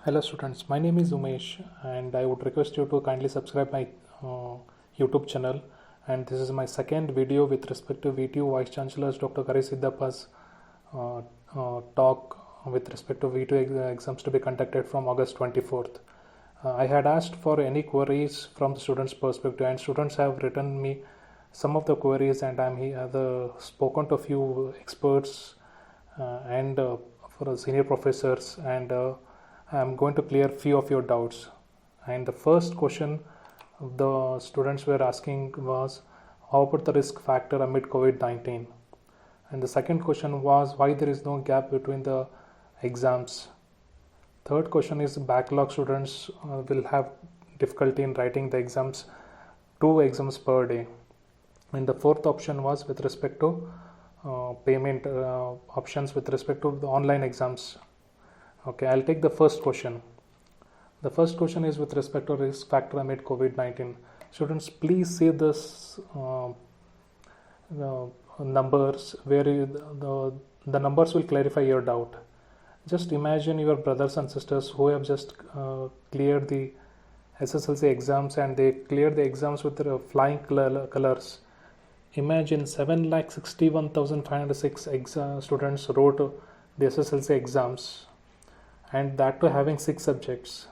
Hello students, my name is Umesh and I would request you to kindly subscribe my YouTube channel, and this is my second video with respect to VTU Vice Chancellor's Dr. Kari Siddappa's talk with respect to VTU exams to be conducted from August 24th. I had asked for any queries from the students' perspective, and students have written me some of the queries, and I'm here spoken to a few experts and for the senior professors, and I'm going to clear few of your doubts. And the first question the students were asking was, how about the risk factor amid COVID-19? And the second question was, why there is no gap between the exams? Third question is, backlog students will have difficulty in writing the exams, 2 exams per day. And the fourth option was with respect to payment options with respect to the online exams. Okay, I'll take the first question. The first question is with respect to risk factor amid COVID-19. Students, please see this numbers where the numbers will clarify your doubt. Just imagine your brothers and sisters who have just cleared the SSLC exams, and they cleared the exams with their flying colors. Imagine 7,61,506 students wrote the SSLC exams, and that too having 6 subjects.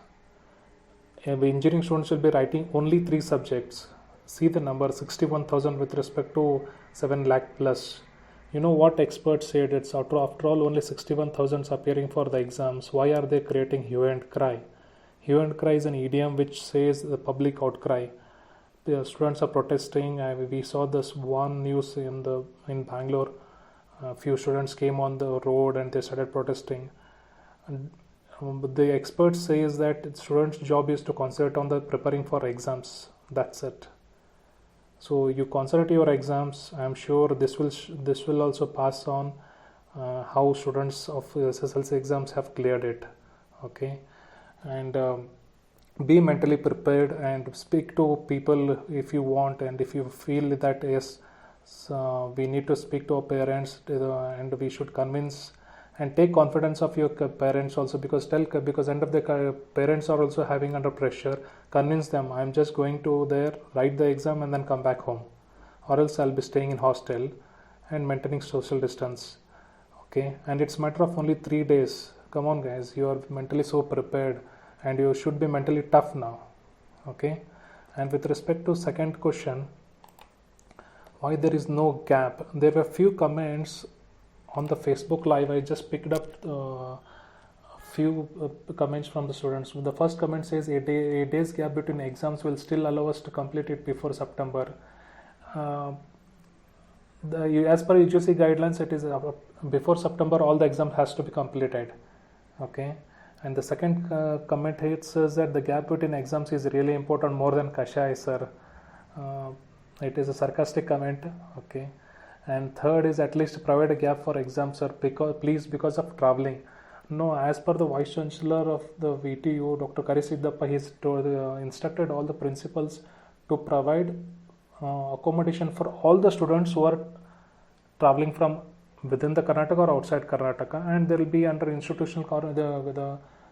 Engineering students will be writing only 3 subjects. See the number 61,000 with respect to 7 lakh plus. You know what experts said? It's after all only 61,000 appearing for the exams. Why are they creating hue and cry? Hue and cry is an idiom which says the public outcry. The students are protesting. We saw this one news in Bangalore. A few students came on the road and they started protesting. The experts says that students' job is to concentrate on the preparing for exams. That's it. So you concentrate your exams. I'm sure this will also pass on how students of SSLC exams have cleared it. Okay, and be mentally prepared and speak to people if you want, and if you feel that yes, we need to speak to our parents and we should convince and take confidence of your parents also, because end of the parents are also having under pressure. Convince them, I'm just going to there, write the exam and then come back home, or else I'll be staying in hostel and maintaining social distance. Okay, and it's matter of only 3 days. Come on guys, you are mentally so prepared and you should be mentally tough now. Okay, and with respect to second question, why there is no gap, there were few comments on the Facebook live. I just picked up a few comments from the students. The first comment says, a day's gap between exams will still allow us to complete it before September. As per UGC guidelines, it is before September all the exam has to be completed. Okay, and the second comment here says that the gap between exams is really important, more than Kashai sir. It is a sarcastic comment. Okay. And third is, at least provide a gap for exams, sir, because of traveling. No, as per the Vice Chancellor of the VTU, Dr. Kari Siddappa, he instructed all the principals to provide accommodation for all the students who are traveling from within the Karnataka or outside Karnataka, and they will be under institutional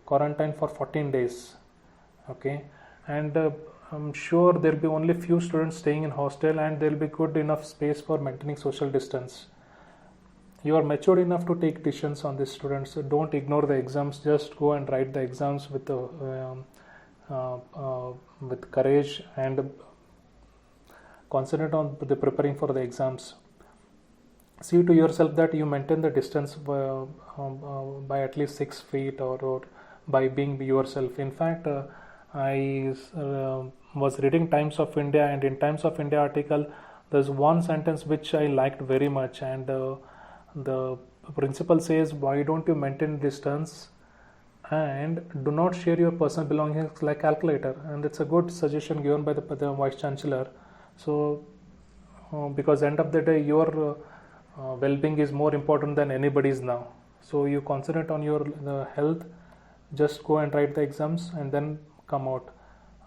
quarantine for 14 days. Okay, and I'm sure there will be only few students staying in hostel, and there will be good enough space for maintaining social distance. You are matured enough to take decisions on this, students. Don't ignore the exams. Just go and write the exams with courage, and concentrate on the preparing for the exams. See to yourself that you maintain the distance by at least 6 feet, or by being yourself. In fact, I was reading Times of India, and in Times of India article there's one sentence which I liked very much, and the principal says, why don't you maintain distance and do not share your personal belongings like calculator. And it's a good suggestion given by the Vice Chancellor. So because end of the day your well-being is more important than anybody's now, so you concentrate on your health. Just go and write the exams and then come out.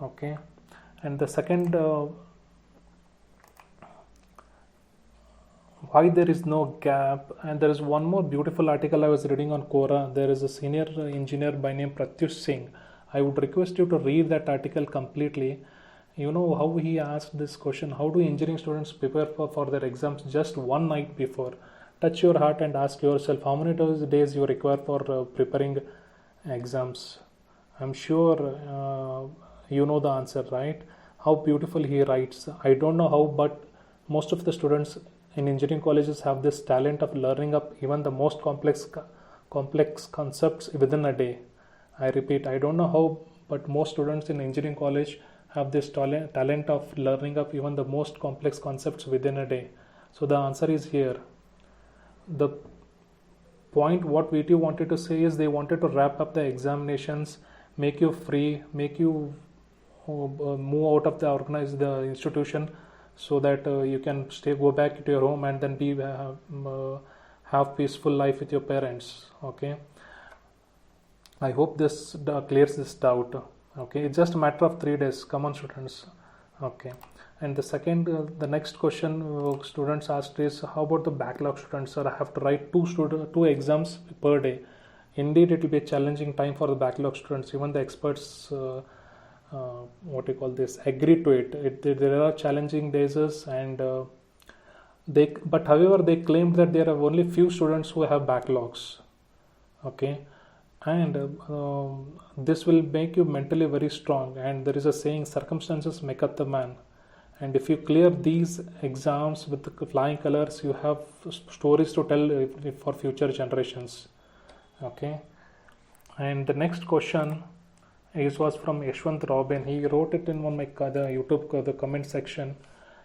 Okay, and the second why there is no gap. And there is one more beautiful article I was reading on Quora. There is a senior engineer by name Pratyush Singh. I would request you to read that article completely. You know how he asked this question: how do engineering students prepare for their exams just one night before? Touch your heart and ask yourself how many days you require for preparing exams. I'm sure you know the answer, right? How beautiful he writes. I don't know how, but most of the students in engineering colleges have this talent of learning up even the most complex concepts within a day. I repeat, I don't know how, but most students in engineering college have this talent of learning up even the most complex concepts within a day. So the answer is here. The point what VT wanted to say is they wanted to wrap up the examinations, make you free, make you move out of the institution, so that you can go back to your home and then have peaceful life with your parents. Okay, I hope this clears this doubt. Okay, it's just a matter of 3 days. Come on, students. Okay, and the next question students asked is, how about the backlog students? Sir, I have to write two exams per day. Indeed, it will be a challenging time for the backlog students. Even the experts agree to it. There are challenging days, and but however they claimed that there are only few students who have backlogs. Okay, and this will make you mentally very strong. And there is a saying, circumstances make up the man. And if you clear these exams with the flying colors, you have stories to tell for future generations. Okay, and the next question was from Yashwant Robin. He wrote it in one of the YouTube the comment section.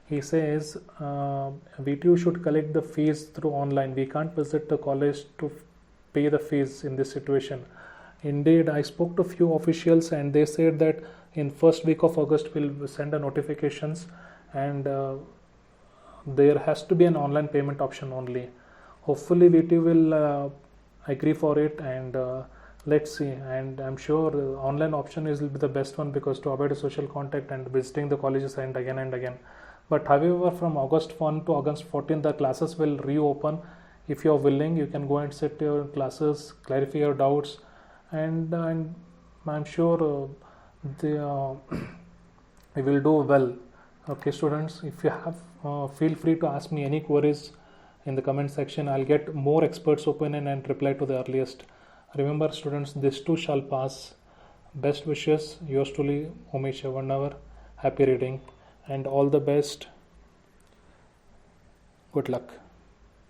He says, VTU should collect the fees through online. We can't visit the college to pay the fees in this situation. Indeed, I spoke to few officials and they said that in first week of August we'll send a notifications, and there has to be an online payment option only. Hopefully VT will agree for it, and let's see. And I'm sure the online option will be the best one, because to avoid a social contact and visiting the colleges and again. But however, from August 1 to August 14 the classes will reopen. If you are willing, you can go and sit your classes, clarify your doubts, and I'm sure they will do well. Okay, students, if you have feel free to ask me any queries in the comment section. I'll get more experts' opinion and reply to the earliest. Remember, students, this too shall pass. Best wishes, yours truly, Umesh Avannavar. Happy reading and all the best. Good luck.